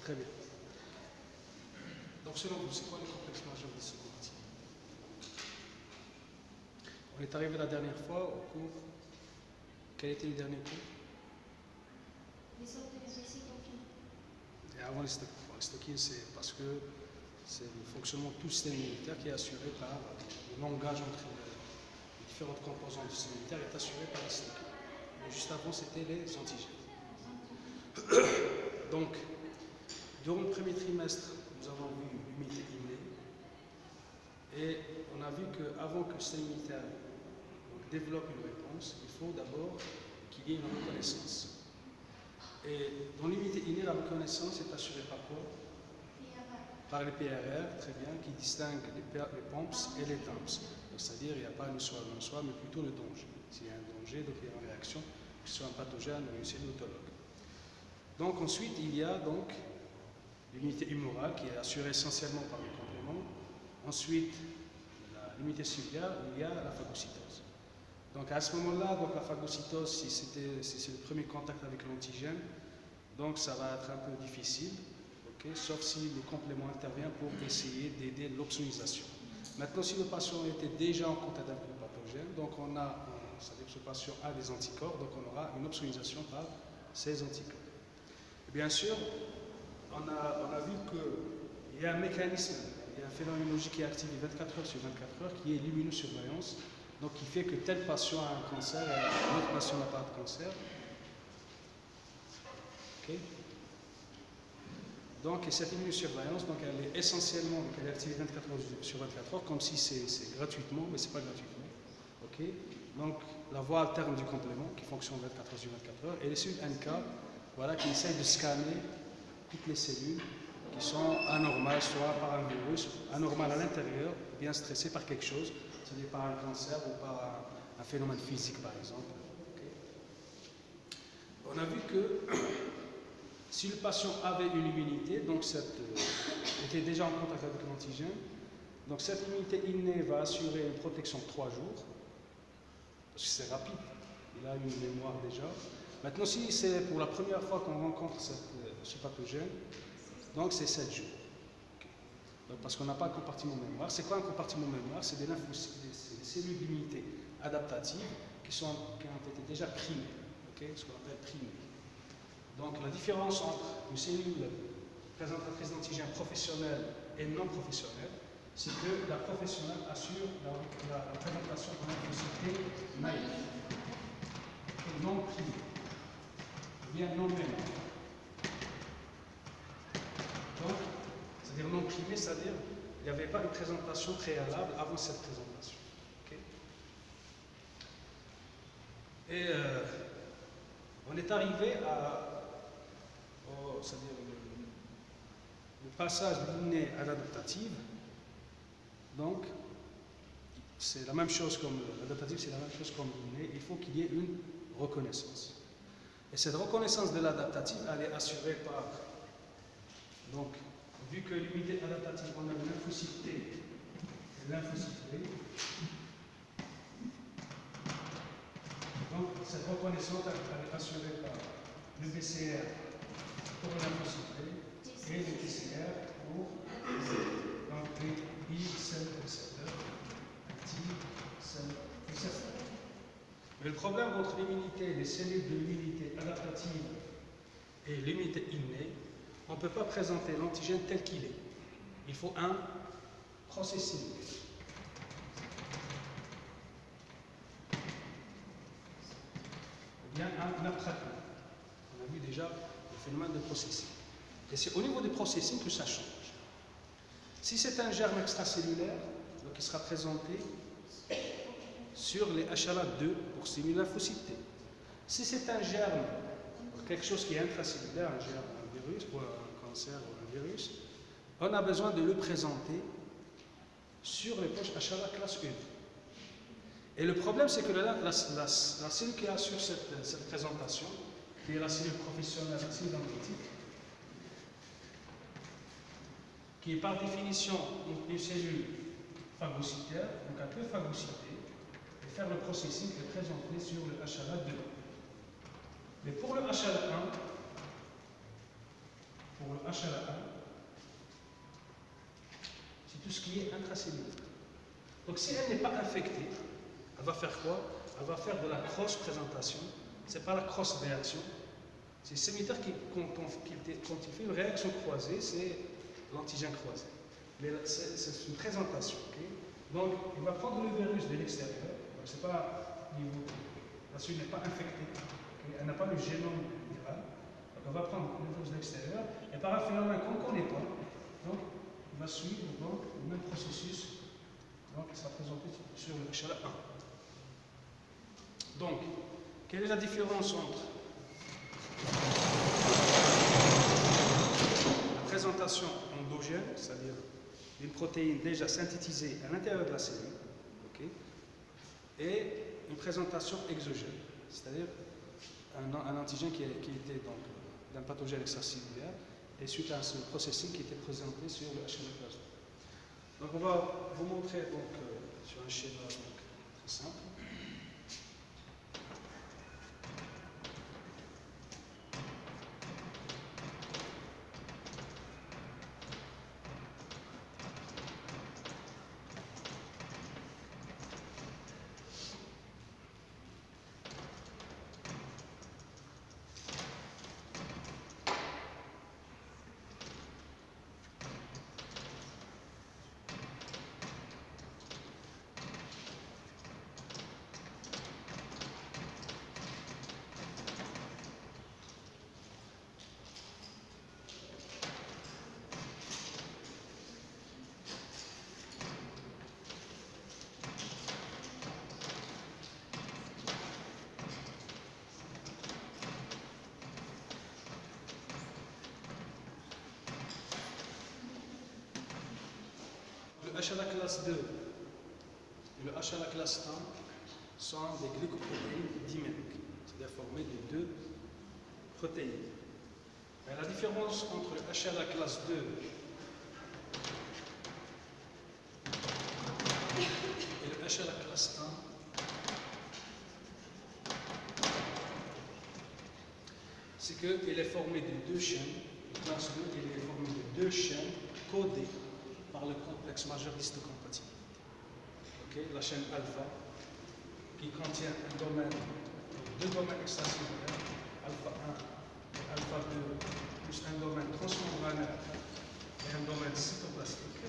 Très bien. Donc selon vous, c'est quoi le complexe majeur de ce parti? On est arrivé la dernière fois au cours. Quel était le dernier cours? Les cytokines. Et avant les cytokines, c'est parce que c'est le fonctionnement de tout le système immunitaire qui est assuré par le langage entre les différentes composantes du système immunitaire est assuré par les cytokines. Mais juste avant, c'était les antigènes. Donc, durant le premier trimestre, nous avons vu l'immunité innée. Et on a vu qu'avant que le système immunitaire développe une réponse, il faut d'abord qu'il y ait une reconnaissance. Et dans l'immunité innée, la reconnaissance est assurée par quoi? Par les PRR, très bien, qui distinguent les POMPs et les TAMPs. C'est-à-dire, il n'y a pas le soi, mais plutôt le danger. S'il y a un danger, donc il y a une réaction, que ce soit un pathogène ou une cellule autologue. Donc ensuite, il y a donc l'immunité humorale qui est assurée essentiellement par les compléments. Ensuite, l'immunité cellulaire, il y a la phagocytose. Donc à ce moment-là, donc la phagocytose, si c'est le premier contact avec l'antigène, donc ça va être un peu difficile, okay, sauf si le complément intervient pour essayer d'aider l'opsonisation. Maintenant, si le patient était déjà en contact avec le pathogène, donc c'est-à-dire que ce patient a des anticorps, donc on aura une opsonisation par ces anticorps. Et bien sûr, on a vu qu'il y a un mécanisme, il y a un phénoménologie qui est active 24 heures sur 24 heures, qui est l'immunosurveillance, donc qui fait que tel patient a un cancer et l'autre patient n'a pas de cancer. Okay. Donc, et cette immunosurveillance, donc, elle est essentiellement, donc, elle est activée 24 heures sur 24 heures, comme si c'est gratuitement, mais ce n'est pas gratuitement. Okay. Donc, la voie alterne du complément qui fonctionne 24 heures sur 24 heures, et les cellules NK, voilà, qui essayent de scanner toutes les cellules qui sont anormales, soit par un virus, anormales à l'intérieur, bien stressées par quelque chose, c'est-à-dire par un cancer ou par un phénomène physique, par exemple. Okay. On a vu que si le patient avait une immunité, donc était déjà en contact avec l'antigène, donc cette immunité innée va assurer une protection de 3 jours, parce que c'est rapide, il a une mémoire déjà. Maintenant, si c'est pour la première fois qu'on rencontre ce pathogène, donc c'est 7 jours. Okay. Donc, parce qu'on n'a pas un compartiment mémoire. C'est quoi un compartiment mémoire? C'est des cellules d'immunité adaptatives qui ont été déjà primées, okay, ce qu'on appelle primées. Donc la différence entre une cellule présentatrice d'antigène professionnelle et non professionnelle, c'est que la professionnelle assure la présentation de lymphocytes naïfs, non primés, ou bien non mémoire. Donc, c'est-à-dire non primé, c'est-à-dire il n'y avait pas de présentation préalable avant cette présentation. Okay. Et on est arrivé c'est-à-dire le passage de l'inné à l'adaptative. Donc, c'est la même chose comme l'adaptative, c'est la même chose comme l'inné. Il faut qu'il y ait une reconnaissance. Et cette reconnaissance de l'adaptative, elle est assurée par, donc, vu que l'unité adaptative, on a le lymphocyte T et le lymphocyte B, donc cette reconnaissance elle est assurée par le BCR pour le lymphocyte B et le TCR pour les B-cell récepteurs, active cell récepteur. Mais le problème entre l'immunité, les cellules de l'immunité adaptative et l'immunité innée, on ne peut pas présenter l'antigène tel qu'il est. Il faut un processing. Ou bien un apprêtement. On a vu déjà le phénomène de processing. Et c'est au niveau du processing que ça change. Si c'est un germe extracellulaire, donc il sera présenté sur les HLA-2 pour stimuler la lymphocyte T. Si c'est un germe, quelque chose qui est intracellulaire, un germe, un virus, ou un cancer ou un virus, on a besoin de le présenter sur les poches HLA classe 1. Et le problème, c'est que la cellule qui assure cette présentation, qui est la cellule professionnelle, la cellule dendritique, qui est par définition une cellule phagocytaire, donc elle peut phagocyter et faire le processing et présenter sur le HLA-2. Mais pour le HLA-1, pour le HLA1, c'est tout ce qui est intracellulaire. Donc si elle n'est pas infectée, elle va faire quoi? Elle va faire de la cross-présentation. Ce n'est pas la cross-réaction. C'est sémitaire qui, quand il fait une réaction croisée, c'est l'antigène croisé. Mais c'est une présentation. Okay? Donc il va prendre le virus de l'extérieur. C'est pas la souris n'est pas infectée. Okay? Elle n'a pas le génome viral. Donc on va prendre le virus de l'extérieur. Et par un phénomène qu'on ne connaît pas, donc il va suivre donc, le même processus. Donc, il sera présenté sur le HLA1. Donc, quelle est la différence entre la présentation endogène, c'est-à-dire une protéine déjà synthétisée à l'intérieur de la cellule, okay, et une présentation exogène, c'est-à-dire un antigène qui était donc d'un pathogène extracellulaire et suite à ce processing qui était présenté sur le HLA classe 2. Donc on va vous montrer donc, sur un schéma donc, très simple. Le HLA classe 2 et le HLA classe 1 sont des glycoprotéines dimériques, c'est-à-dire formées de deux protéines. Mais la différence entre le HLA classe 2 et le HLA classe 1, c'est qu'il est formé de deux chaînes. Le classe 2, il est formé de deux chaînes codées par le complexe majeur d'histocompatibilité. Okay? La chaîne alpha, qui contient un domaine, deux domaines extracellulaires, alpha 1 et alpha 2, plus un domaine transmembranaire et un domaine cytoplasmique.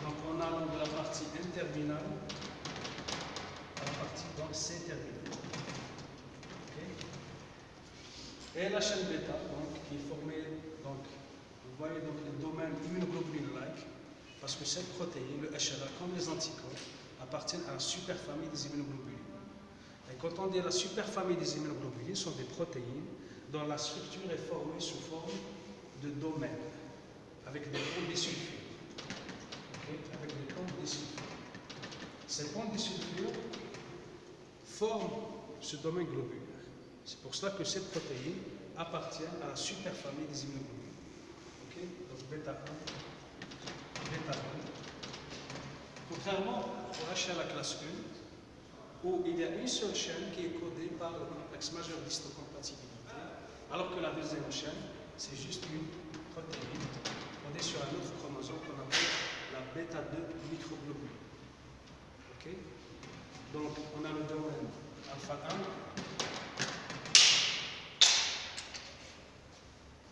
Donc on a donc de la partie N-terminale à la partie donc C-terminale. Okay? Et la chaîne bêta, donc, qui est formée, donc, vous voyez donc les domaines immunoglobulines-like, parce que cette protéine, le HLA, comme les anticorps, appartiennent à la superfamille des immunoglobulines. Et quand on dit la superfamille des immunoglobulines, ce sont des protéines dont la structure est formée sous forme de domaines, avec des ponts disulfures. Okay? Avec des ponts disulfures. Ces ponts disulfures forment ce domaine globulaire. C'est pour cela que cette protéine appartient à la superfamille des immunoglobulines. Okay? Donc bêta 1, bêta 1. Contrairement au HLA classe 1, où il y a une seule chaîne qui est codée par le complexe majeur d'histocompatibilité, alors que la deuxième chaîne, c'est juste une protéine codée sur un autre chromosome qu'on appelle la bêta 2 microglobule. Okay? Donc, on a le domaine alpha 1,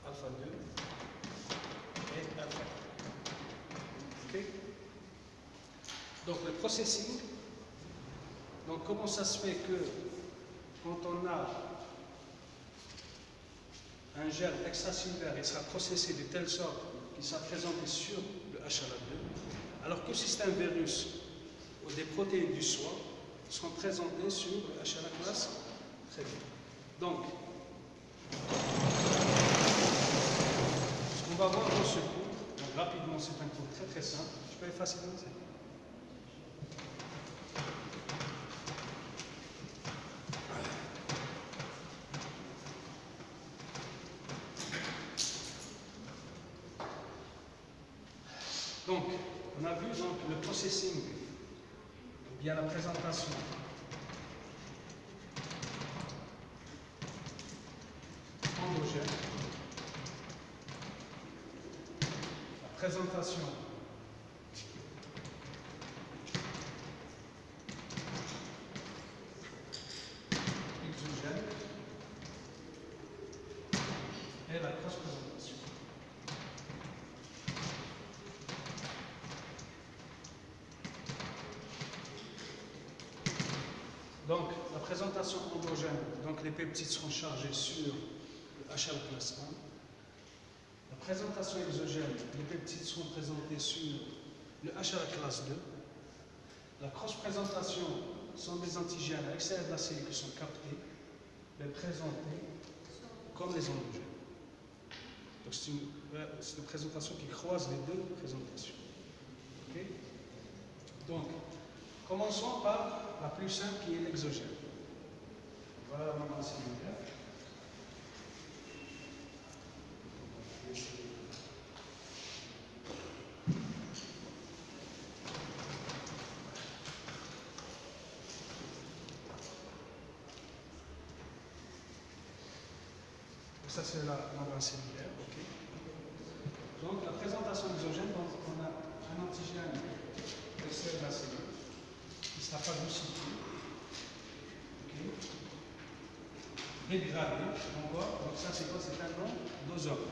alpha 2 et alpha 1. Okay? Donc, le processing, donc comment ça se fait que quand on a un gène extracellulaire, il sera processé de telle sorte qu'il sera présenté sur le HLA2, alors que si c'est un virus ou des protéines du soi seront présentées sur le HLA classe très bien. Donc, ce qu'on va voir dans ce cours, donc rapidement, c'est un cours très simple. Je peux effacer ça? Donc, on a vu donc, le processing, ou bien la présentation endogène présentation exogène et la cross-présentation. Donc, la présentation endogène, donc les peptides seront chargés sur le HL classe 1. La présentation exogène, les peptides seront présentés sur le HL classe 2. La cross-présentation sont des antigènes à l'extérieur de la cellule qui sont captés, mais présentés comme les endogènes. Donc, c'est une présentation qui croise les deux présentations. Okay? Donc, commençons par la plus simple qui est l'exogène. Voilà la membrane cellulaire. Ça c'est la membrane cellulaire. Okay. Donc la présentation exogène, donc, on a un antigène extérieur de la cellule qui ne sera pas glucidifié. Okay. Dégradé, on voit. Donc ça c'est quoi? C'est un nom d'ozone.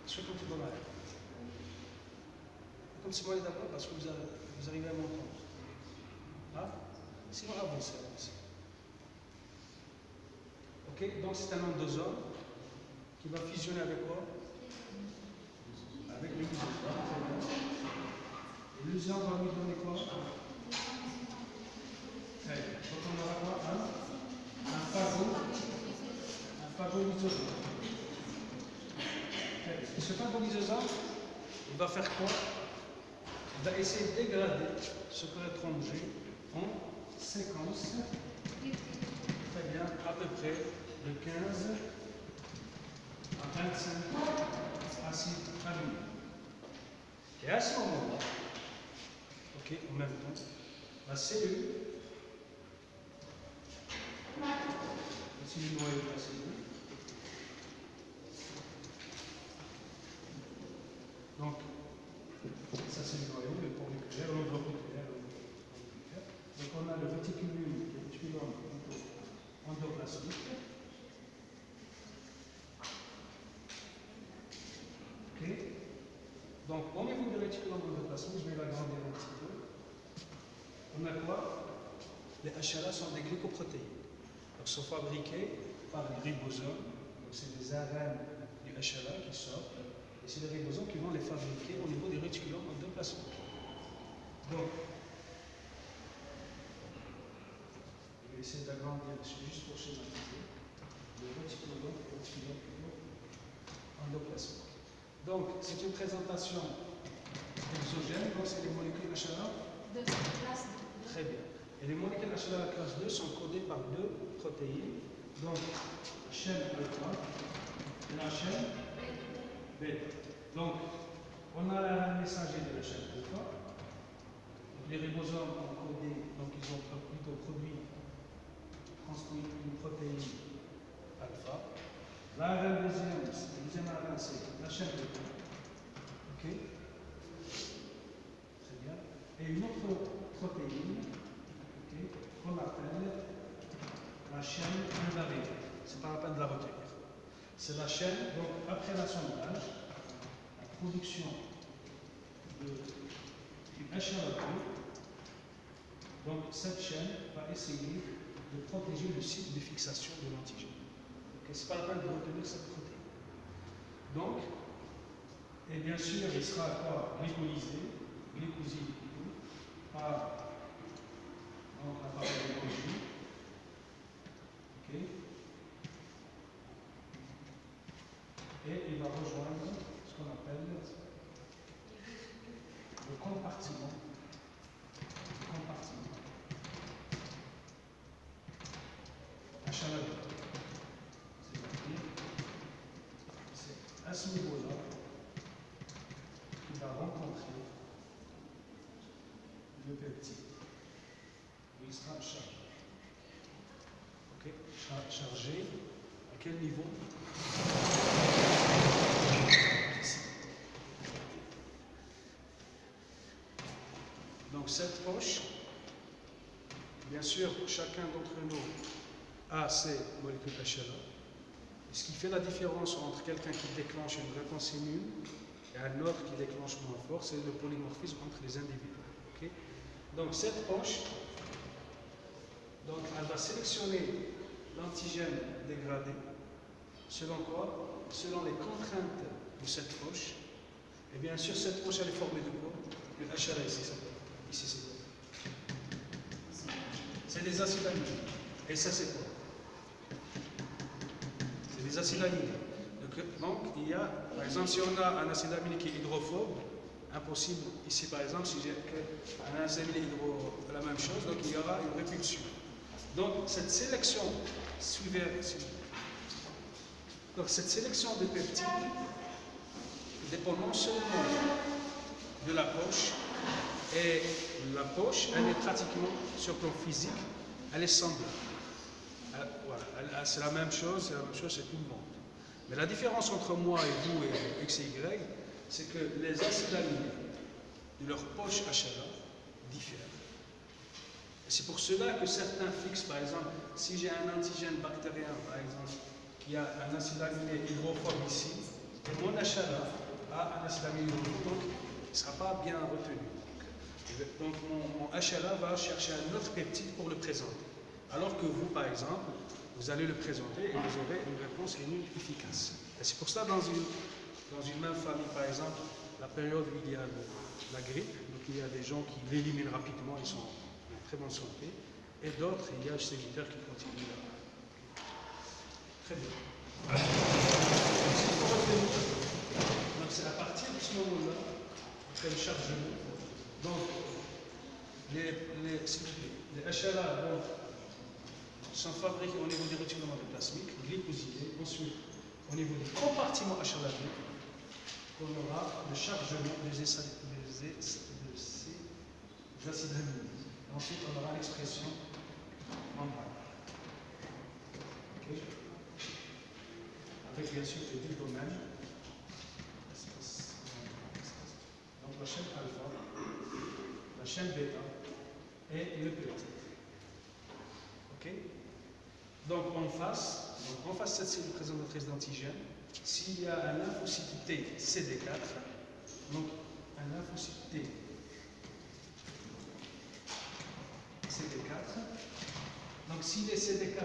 Je fais comme tout dans la règle. Comme si moi est d'accord parce que vous arrivez à m'entendre. Ah? Sinon avancez. Ok, donc c'est un nom d'ozone qui va fusionner avec quoi? Avec le lysosome. Et le lysosome va lui donner quoi? Très bien. Donc on aura quoi? Un phagolysosome. Et ce phagolysosome, il va faire quoi? Il va essayer de dégrader ce électron G en séquence. Très bien, à peu près de 15 à 25 acides aminés. Et à ce moment-là, ok, en même temps, la cellule, voici le noyau de la cellule. Donc, ça c'est le noyau, le port nucléaire, l'enveloppe nucléaire. Donc on a le réticulum, le réticulum endoplasmique. Ok. Donc au niveau du réticulum endoplasmique, je vais l'agrandir un petit peu. On a quoi? Les HLA sont des glycoprotéines. Donc sont fabriqués par les ribosomes. Donc c'est des ARN du HLA qui sortent. Et c'est les ribosomes qui vont les fabriquer au niveau du réticulum endoplasmique. Donc, je vais essayer d'agrandir juste pour schématiser le réticulum endoplasmique. Donc, c'est une présentation exogène, donc c'est les molécules HLA de classe 2. Très bien. Et les molécules HLA classe 2 sont codées par deux protéines, donc la chaîne alpha et la chaîne bêta. Donc, on a la messager de la chaîne alpha. Les ribosomes ont codé, donc ils ont plutôt transmis une protéine alpha. L'ARN deuxième, le deuxième ARN, c'est la chaîne bêta. Ok? Très bien. Et une autre protéine, okay, qu'on appelle la chaîne invalide. C'est pas la peine de la retenir. C'est la chaîne, donc après l'assemblage, la production du HLA2, donc cette chaîne va essayer de protéger le site de fixation de l'antigène. Okay, c'est pas la peine de retenir cette protéine. Donc, et bien sûr, il sera quoi? Glycosé par l'appareil de Golgi. Okay. Et il va rejoindre ce qu'on appelle le compartiment. HLA2. C'est-à-dire, c'est à ce niveau-là qu'il va rencontrer le peptide. Il sera chargé. Ok, chargé à quel niveau? Ici. cette poche, bien sûr, chacun d'entre nous a ses molécules HLA. Ce qui fait la différence entre quelqu'un qui déclenche une réponse immune et un autre qui déclenche moins fort, c'est le polymorphisme entre les individus. Okay? Donc cette poche, donc, elle va sélectionner l'antigène dégradé. Selon quoi? Selon les contraintes de cette poche. Et bien sûr, cette poche, elle est formée de quoi? Le HLA ici, ici c'est quoi? C'est des acides aminés. Et ça, c'est quoi? C'est des acides aminés. Donc, il y a, par exemple, si on a un acide aminé qui est hydrophobe, impossible, ici par exemple, si j'ai un acide aminé la même chose, donc il y aura une répulsion. Donc, cette sélection, donc, cette sélection de peptides dépend non seulement de la poche, et la poche, elle est pratiquement, sur le plan physique, elle est semblable. Voilà, c'est la même chose, c'est tout le monde. Mais la différence entre moi et vous et X et Y, c'est que les acides aminés de leur poche HLA diffèrent. Et c'est pour cela que certains fixent, par exemple, si j'ai un antigène bactérien, par exemple, qui a un acide aminé hydrophobe ici, et mon HLA a un acide aminé hydrophobe, donc il ne sera pas bien retenu. Donc mon HLA va chercher un autre peptide pour le présenter. Alors que vous, par exemple, vous allez le présenter et vous aurez une réponse immune efficace. Et c'est pour ça, dans une même famille, par exemple, la période où il y a la grippe, donc il y a des gens qui l'éliminent rapidement, ils sont en très bonne santé, et d'autres, il y a ces militaires qui continuent là. Très bien. Donc c'est à partir de ce moment-là, après le chargement, donc les HLA sont fabriqués au niveau des retinements plasmiques, glycosylés. Ensuite, au niveau du compartiment HLA2, on aura le chargement des acides aminés. Ensuite, on aura l'expression en bas. Okay. Avec bien sûr les deux domaines. Donc la chaîne alpha, la chaîne bêta et le peptide. Ok? Donc en face cette cellule présentatrice d'antigène, s'il y a un lymphocyte T CD4, donc un lymphocyte T CD4, donc s'il est CD4,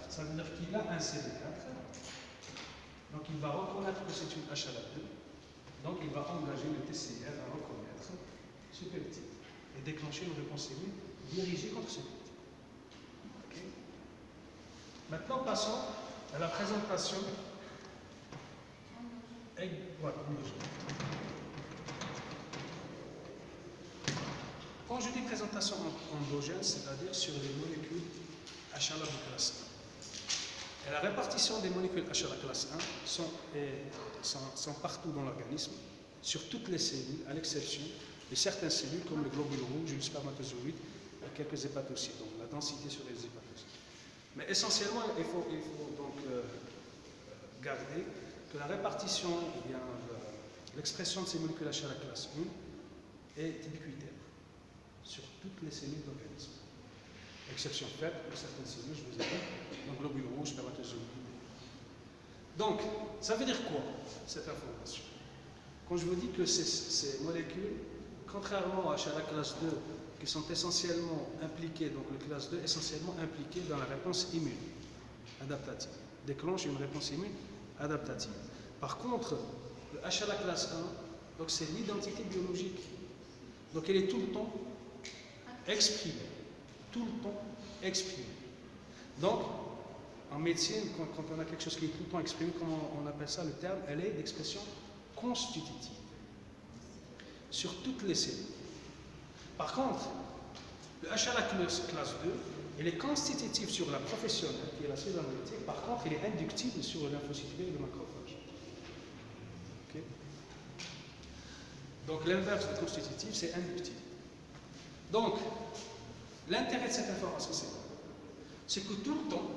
ça veut dire qu'il a un CD4, donc il va reconnaître que c'est une HLA2, donc il va engager le TCR à reconnaître ce peptide et déclencher une réponse immune dirigée contre ce peptide. Okay. Maintenant, passons à la présentation. Voilà, quand je dis présentation endogène, c'est-à-dire sur les molécules HLA de classe 1. Et la répartition des molécules HLA classe 1 sont partout dans l'organisme, sur toutes les cellules, à l'exception de certaines cellules comme le globule rouge, le spermatozoïde et quelques hépatocytes, donc la densité sur les hépatocytes. Mais essentiellement, il faut donc garder que la répartition, ou bien l'expression de ces molécules HLA classe 1 est ubiquitaire sur toutes les cellules de l'organisme. Exception faite pour certaines cellules, je vous ai dit, donc globule rouge, spermatozoïde. Donc, ça veut dire quoi, cette information? Quand je vous dis que ces molécules, contrairement à HLA classe 2, qui sont essentiellement impliquées, donc le classe 2 essentiellement impliqué dans la réponse immune adaptative, déclenche une réponse immune adaptative. Par contre, le HLA classe 1, donc c'est l'identité biologique. Donc elle est tout le temps exprimée. Tout le temps exprimée. Donc, en médecine, quand on a quelque chose qui est tout le temps exprimé, comment on appelle ça, le terme, elle est d'expression constitutive. Sur toutes les cellules. Par contre, le HLA classe 2, il est constitutif sur la professionnelle, qui est la cellule analytique. Par contre, il est inductible sur le lymphocyte B et le macrophage. Okay. Donc, l'inverse de constitutif, c'est inductif. Donc, l'intérêt de cette information, c'est quoi? C'est que tout le temps,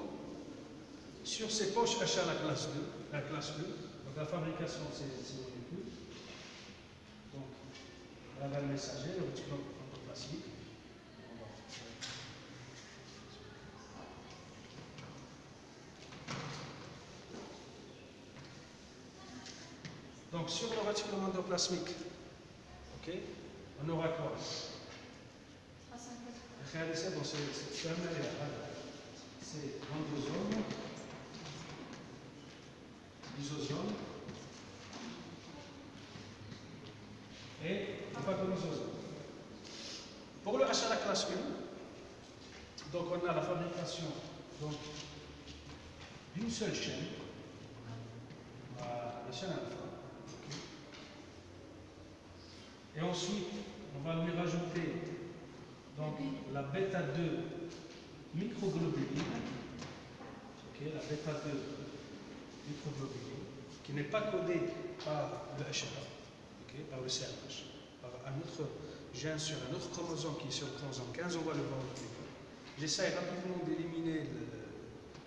sur ces poches HLA classe 2, donc la fabrication de ces molécules, donc canal messager, le réticulum endoplasmique. Donc sur le réticulum endoplasmique, ok, on aura quoi? C'est l'endosome, lysosome et le phagonisosome. Pour le HLA classe 1, donc on a la fabrication d'une seule chaîne, la chaîne alpha. Okay. Et ensuite, on va lui rajouter donc la bêta 2 microglobuline, okay, la bêta 2 microglobuline, qui n'est pas codée par le HLA, okay, par le CRH, par un autre gène sur un autre chromosome qui est sur le chromosome 15, on va le voir au début. J'essaie rapidement d'éliminer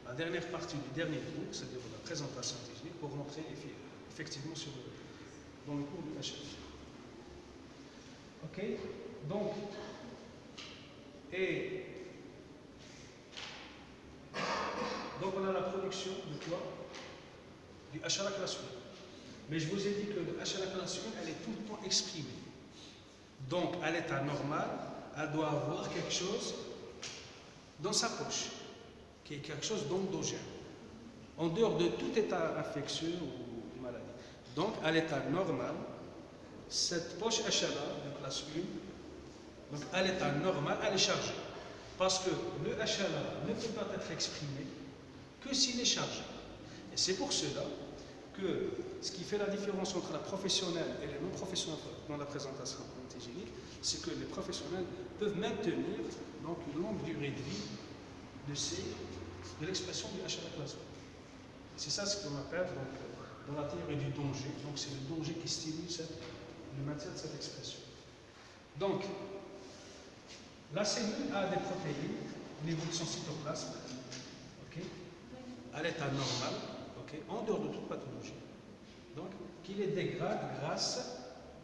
la dernière partie du dernier cours, c'est-à-dire la présentation technique, pour rentrer effectivement dans le cours du HLA. Ok, donc, donc on a la production de quoi? Du HLA classe 1. Mais je vous ai dit que le HLA classe 1, elle est tout le temps exprimée. Donc, à l'état normal, elle doit avoir quelque chose dans sa poche, qui est quelque chose d'endogène, en dehors de tout état infectieux ou maladie. Donc, à l'état normal, cette poche HLA de classe 1, donc à l'état normal, elle est chargée. Parce que le HLA ne peut pas être exprimé que s'il est chargé. Et c'est pour cela que ce qui fait la différence entre la professionnelle et les non professionnels dans la présentation antigénique, c'est que les professionnels peuvent maintenir donc une longue durée de vie de l'expression du HLA classe 1. C'est ça ce qu'on appelle donc, dans la théorie du danger. Donc c'est le danger qui stimule le maintien de cette expression. Donc, la cellule a des protéines au niveau de son cytoplasme, okay, à l'état normal, okay, en dehors de toute pathologie, donc qui les dégrade grâce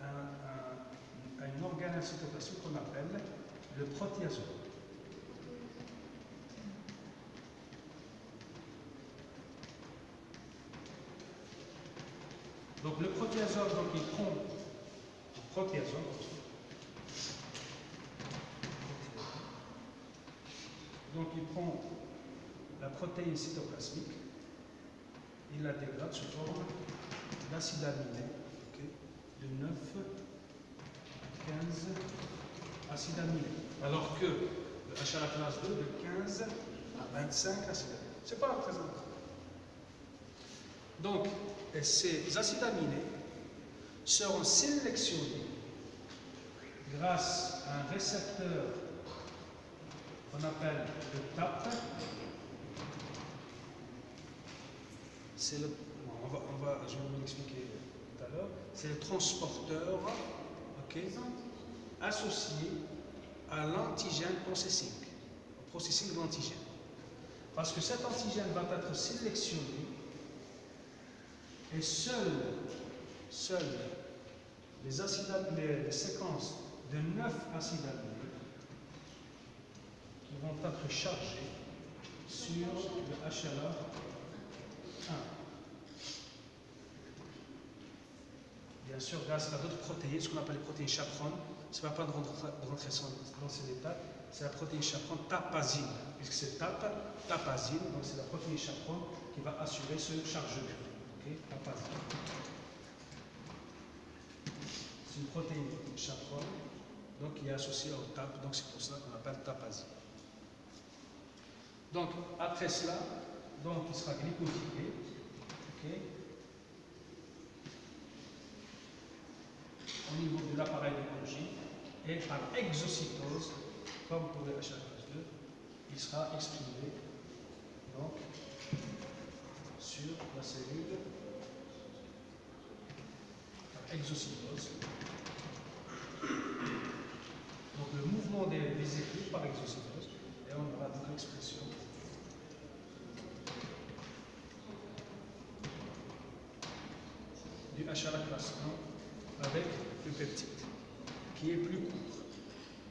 à un organe cytoplasmique qu'on appelle le protéasome. Donc le protéasome, donc il prend le protéasome, donc il prend la protéine cytoplasmique, il la dégrade sous forme d'acide aminé, okay, de 9 à 15 acides aminés. Alors que le HLA classe 2 de 15 à 25 acides aminés. Ce n'est pas très important. Donc, ces acides aminés seront sélectionnés grâce à un récepteur qu'on appelle le TAP. C'est le, je vais vous l'expliquer tout à l'heure. C'est le transporteur, okay, associé à l'antigène processing, au processing de l'antigène. Parce que cet antigène va être sélectionné et seules les séquences de 9 acides aminés qui vont être chargés sur le HLA 1. Bien sûr, grâce à d'autres protéines, ce qu'on appelle les protéines chaperones, ça ne va pas rentrer dans ces détails, c'est la protéine chaperone tapazine, puisque c'est tapazine, donc c'est la protéine chaperone qui va assurer ce chargement. Okay, tapazine. C'est une protéine chaperone donc, qui est associée au TAP, donc c'est pour ça qu'on appelle tapazine. Donc, après cela, donc, il sera glycosylé. Okay, au niveau de l'appareil de Golgi, et par exocytose, comme pour le HLA-2, il sera exprimé donc, sur la cellule par exocytose. Donc le mouvement des vésicules par exocytose, et on aura donc l'expression du HLA classe 1 avec le peptide, qui qui est plus court,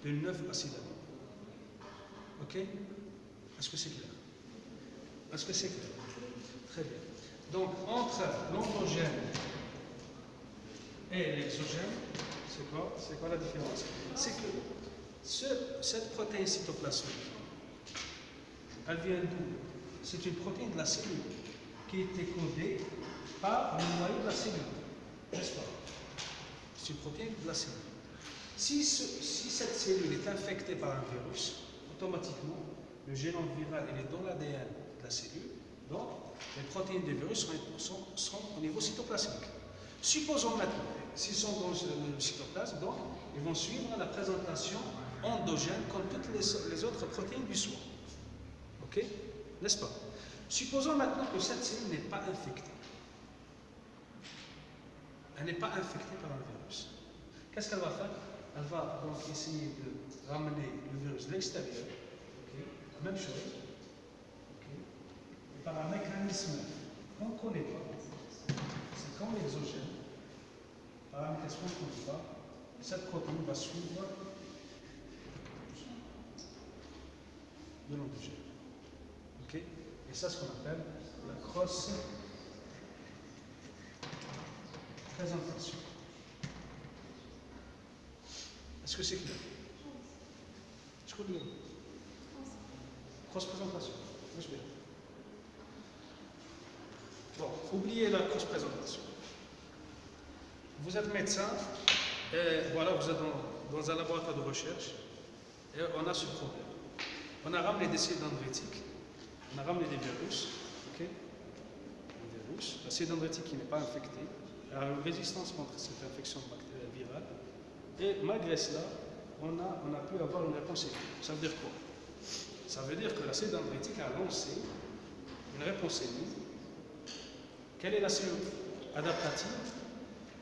de 9 acides aminés. Ok? Est-ce que c'est clair? Est-ce que c'est clair? Très bien. Donc, entre l'endogène et l'exogène, c'est quoi? C'est quoi la différence? C'est que cette protéine cytoplasmique, elle vient d'où? C'est une protéine de la cellule qui a été codée par le noyau de la cellule, n'est-ce pas? C'est une protéine de la cellule. Si cette cellule est infectée par un virus, automatiquement, le génome viral est dans l'ADN de la cellule, donc les protéines des virus sont au niveau cytoplasmique. Supposons maintenant, s'ils sont dans le cytoplasme, donc ils vont suivre la présentation endogène comme toutes les autres protéines du soi. Ok? N'est-ce pas? Supposons maintenant que cette cellule n'est pas infectée. Elle n'est pas infectée par un virus. Qu'est-ce qu'elle va faire? Elle va donc essayer de ramener le virus de l'extérieur. Okay. Même chose. Okay. Et par un mécanisme qu'on ne connaît pas. C'est comme l'exogène. Par un mécanisme qu'on ne connaît pas, cette protéine va suivre de l'endogène. Okay. Et ça, c'est ce qu'on appelle la cross-présentation. Est-ce que c'est clair? Je crois que cross-présentation. Bon, oubliez la cross-présentation. Vous êtes médecin, et voilà, vous êtes dans un laboratoire de recherche, et on a ce problème. On a ramené des cellules dendritiques, on a ramené des virus, ok? Des virus, la cellule dendritique qui n'est pas infectée, elle a une résistance contre cette infection virale. Et malgré cela, on a pu avoir une réponse aiguë. Ça veut dire quoi? Ça veut dire que la cellule dendritique a lancé une réponse aiguë. Quelle est la cellule adaptative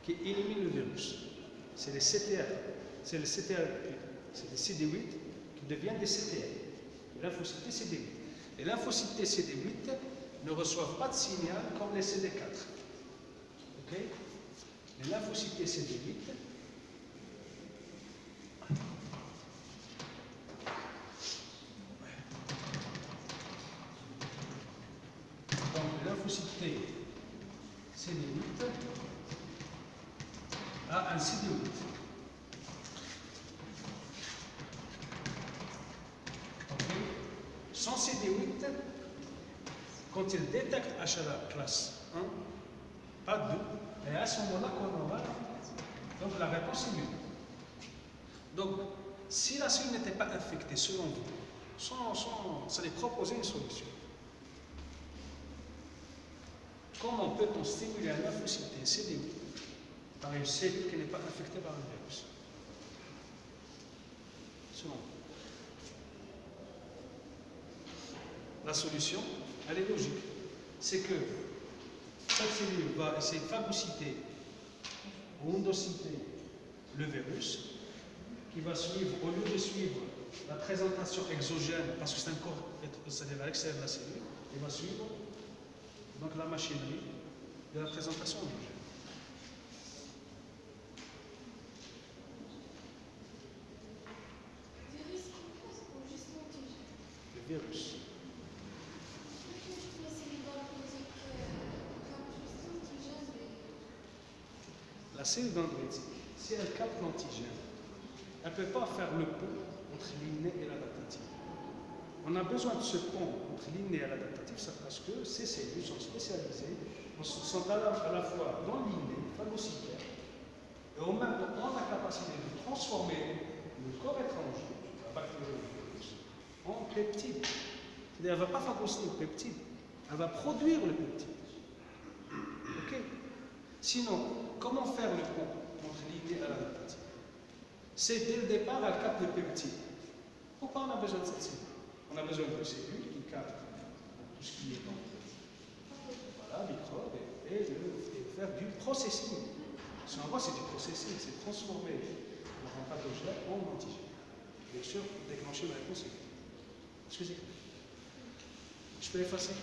qui élimine le virus? C'est les CTR. C'est les CTR, c'est les CD8 qui deviennent des CTR. Lymphocytes CD8. Les lymphocytes CD8 ne reçoivent pas de signal comme les CD4. Ok? Les lymphocytes CD8 CD8 a un CD8. Okay. Son CD8, quand il détecte HLA classe 1, pas 2, et à ce moment-là qu'on aura donc la réponse est nulle. Donc, si la cellule n'était pas infectée, selon vous, ça lui proposait une solution. Comment peut-on stimuler un lymphocyte CD8 par une cellule qui n'est pas infectée par un virus? Selon vous. La solution, elle est logique. C'est que cette cellule va essayer de phagocyter ou endocyter le virus, qui va suivre, au lieu de suivre la présentation exogène, parce que c'est un corps, c'est-à-dire à l'extérieur de la cellule, il va suivre donc la machinerie de la présentation endogène. Le virus. La cellule dendritique, si elle capte l'antigène, elle ne peut pas faire le pont entre l'inné et l'adaptatif. On a besoin de ce pont entre l'inné et l'adaptatif parce que ces cellules sont spécialisées, sont à la fois dans l'inné, phagocytaire, et en même temps ont la capacité de transformer le corps étranger, la bactérie ou le virus, en peptide. C'est-à-dire, elle ne va pas phagocyter le peptide, elle va produire le peptide. Ok? Sinon, comment faire le pont entre l'inné et l'adaptatif? C'est dès le départ, elle capte le peptide. Pourquoi on a besoin de cette cellule? On a besoin de cellules qui captent tout ce qui est dans voilà, microbes et faire du processing. Si on voit, c'est du processing, c'est transformer un pathogène en antigène. Bien sûr, déclencher la réponse. Est-ce que c'est clair? Je peux effacer?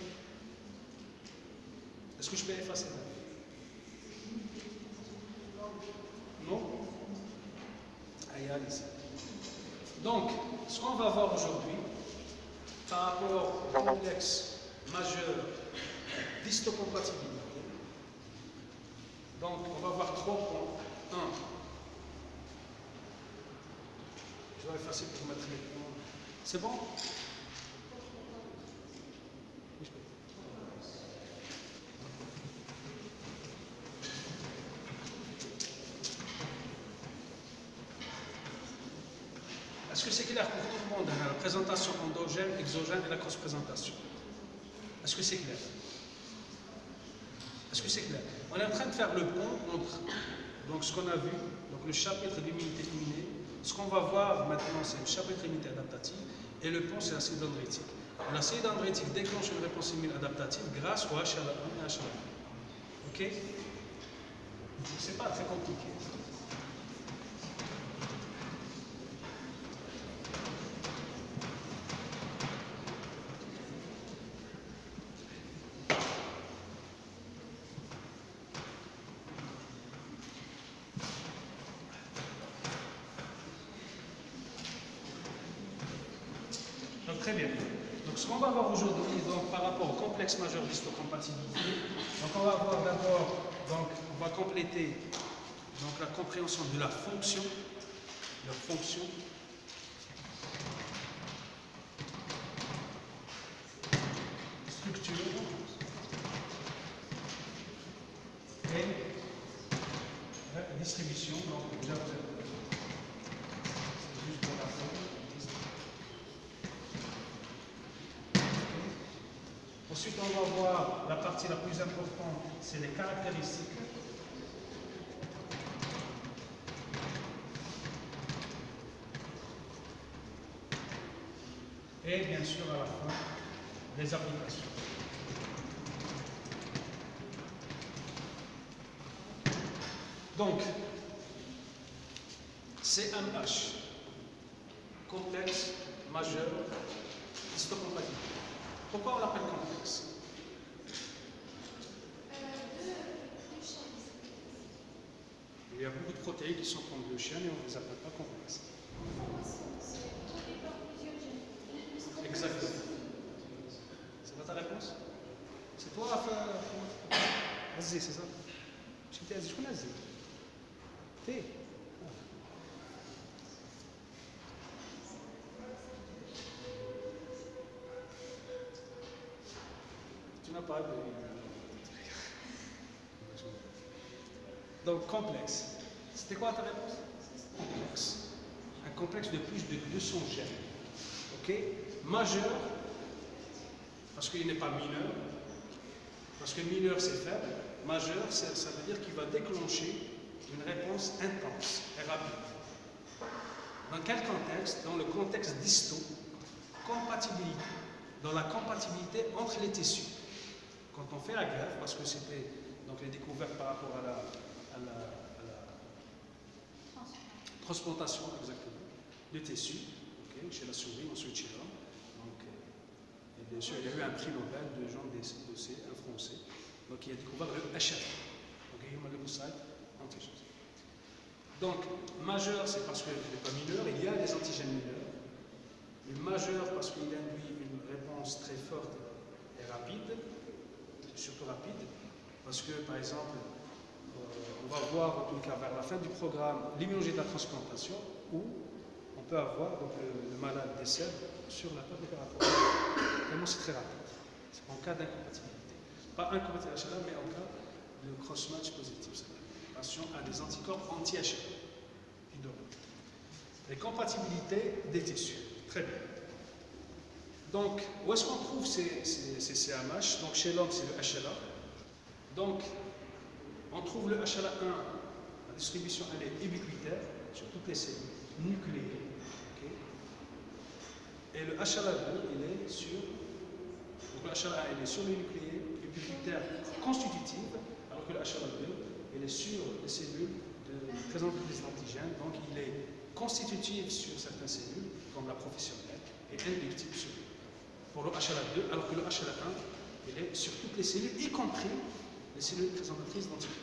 Est-ce que je peux effacer? Non? réalisé. Donc, ce qu'on va voir aujourd'hui, par rapport au complexe majeur d'histocompatibilité, donc on va voir 3 points. 1. Je vais effacer pour mettre les points. C'est bon? Est-ce que c'est clair pour tout le monde, la présentation endogène, exogène et la cross-présentation? Est-ce que c'est clair? Est-ce que c'est clair? On est en train de faire le pont entre donc, ce qu'on a vu, donc le chapitre d'immunité innée. Ce qu'on va voir maintenant, c'est le chapitre d'immunité adaptative et le pont, c'est l'acide dendritique. L'acide dendritique déclenche une réponse immune adaptative grâce au HLA1 et HLA2. Ok? C'est pas très compliqué. Très bien. Donc, ce qu'on va voir aujourd'hui, par rapport au complexe majeur d'histocompatibilité, donc on va voir d'abord, on va compléter la compréhension de la fonction, leur fonction, structure et distribution. Donc, déjà, c'est juste pour la forme. Ensuite, on va voir la partie la plus importante, c'est les caractéristiques. Et bien sûr, à la fin, les applications. Donc, CMH, complexe majeur histocompatible. Pourquoi on l'appelle complexe? Il y a beaucoup de protéines qui sont comme le chien et on ne les appelle pas complexes. Exactement. C'est pas ta réponse? C'est toi, vas-y, c'est ça? Je connais. T'es. Tu n'as pas de... Donc, complexe. C'était quoi ta réponse? Complexe. Un complexe de plus de 200 gènes. Ok? Majeur, parce qu'il n'est pas mineur. Parce que mineur, c'est faible. Majeur, ça veut dire qu'il va déclencher une réponse intense et rapide. Dans quel contexte? Dans le contexte d'histo-compatibilité. Dans la compatibilité entre les tissus. Quand on fait la greffe, parce que c'était donc les découvertes par rapport à la transplantation exactement, de tissus, okay, chez la souris, ensuite chez l'homme. Et bien sûr, il y a eu un prix Nobel de Jean Dessay, un Français, donc il a découvert le HLA, Human Leukocyte Antigen. Donc, majeur, c'est parce qu'il n'est pas mineur, il y a des antigènes mineurs. Et majeur, parce qu'il induit une réponse très forte et rapide, surtout rapide, parce que, par exemple, on va voir, en tout cas, vers la fin du programme, l'immunologie de la transplantation, où on peut avoir, donc le malade décède sur la table opératoire. Vraiment, c'est très rapide. C'est en cas d'incompatibilité. Pas incompatibilité HLA, mais en cas de cross-match positif. Le patient a des anticorps anti-HLA. Les compatibilités des tissus. Très bien. Donc, où est-ce qu'on trouve ces CMH? Donc, chez l'homme, c'est le HLA. Donc, on trouve le HLA1, la distribution, elle est ubiquitaire sur toutes les cellules nucléées. Okay. Et le HLA2, il est sur, donc le HLA1, il est sur les nucléés ubiquitaires constitutives, alors que le HLA2, il est sur les cellules présentant des antigènes, donc il est constitutif sur certaines cellules, comme la professionnelle, et inductif sur pour le HLA2, alors que le HLA1, il est sur toutes les cellules, y compris les cellules présentatrices d'antigènes.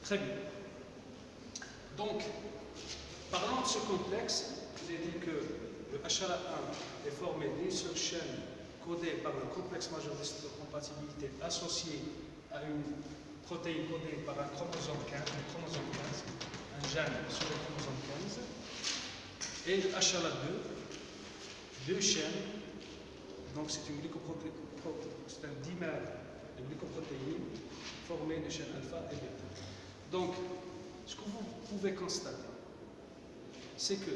Très bien. Donc, Parlant de ce complexe, je vous ai dit que le HLA1 est formé d'une seule chaîne codée par le complexe majeur d'histocompatibilité associé à une protéine codée par un chromosome 15, un gène sur le chromosome 15, et le HLA2, deux chaînes, donc c'est un dimère de glycoprotéines formé de chaînes alpha et bêta. Donc, ce que vous pouvez constater, c'est que,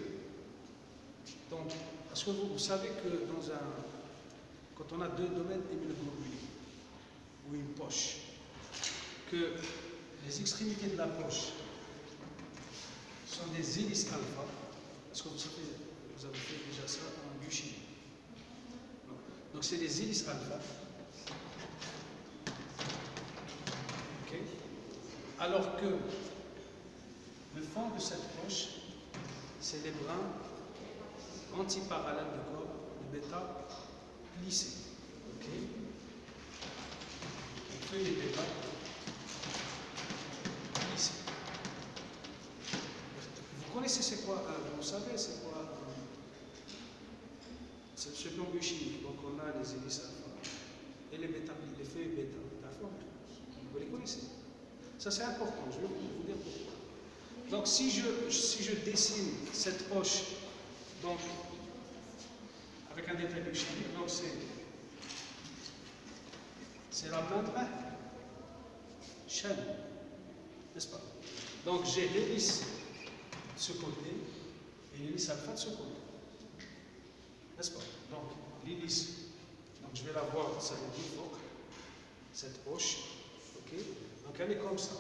parce que vous savez que quand on a deux domaines immunoglobuliens, ou une poche, que les extrémités de la poche sont des hélices alpha, parce que vous avez fait déjà ça en biochimie. Donc c'est des hélices alpha. Okay. Alors que le fond de cette poche, c'est les brins antiparallèles de corps, de bêta plissés. Okay. On fait les bêta plissés. Vous connaissez c'est quoi, vous savez c'est quoi c'est ce plan biochimique. Donc on a les hélices alpha et les feuilles bêta. D'accord? Vous les connaissez. Ça c'est important, je vais vous dire pourquoi. Donc si je dessine cette poche, donc avec un détail biochimique, donc c'est la plante chaîne, n'est-ce pas? Donc j'ai l'hélice de ce côté et l'hélice alpha de ce côté. N'est-ce pas? Donc, l'hélice, donc je vais la voir, ça veut dire donc, cette poche, ok? Donc elle est comme ça.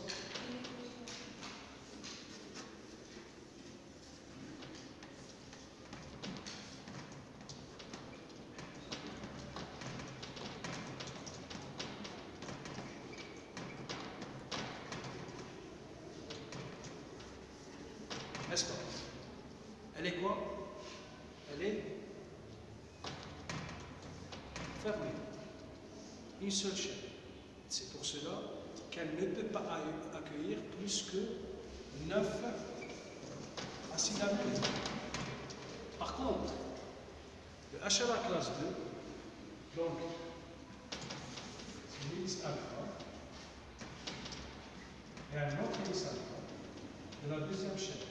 N'est-ce pas? Elle est quoi? Elle est fermée. Une seule chaîne. C'est pour cela qu'elle ne peut pas accueillir plus que 9 acides aminés. Par contre, le HLA classe 2, donc, c'est l'hélice alpha, et un autre hélice alpha de la deuxième chaîne.